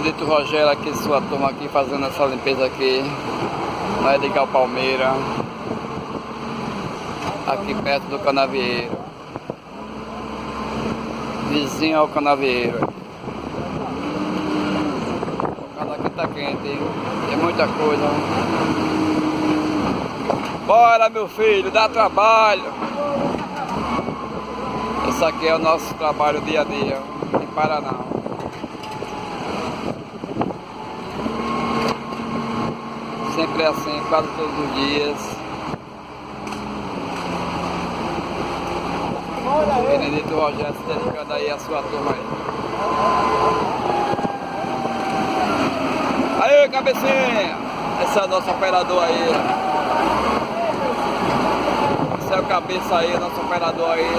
Benedito Rogério aqui, sua turma aqui, fazendo essa limpeza aqui na Edgar Palmeira, aqui perto do Canavieiro, vizinho ao Canavieiro. O cara aqui tá quente, hein? Tem muita coisa. Bora, meu filho, dá trabalho. Esse aqui é o nosso trabalho dia a dia, em Paraná. Sempre assim, quase todos os dias. Benedito Rogério se dedicando aí a sua turma aí. Aí, cabecinha! Esse é o nosso operador aí. Esse é o cabeça aí, nosso operador aí.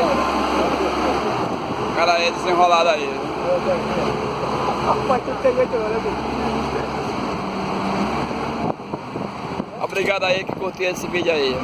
O cara é desenrolado aí. Obrigado aí que curtiu esse vídeo aí.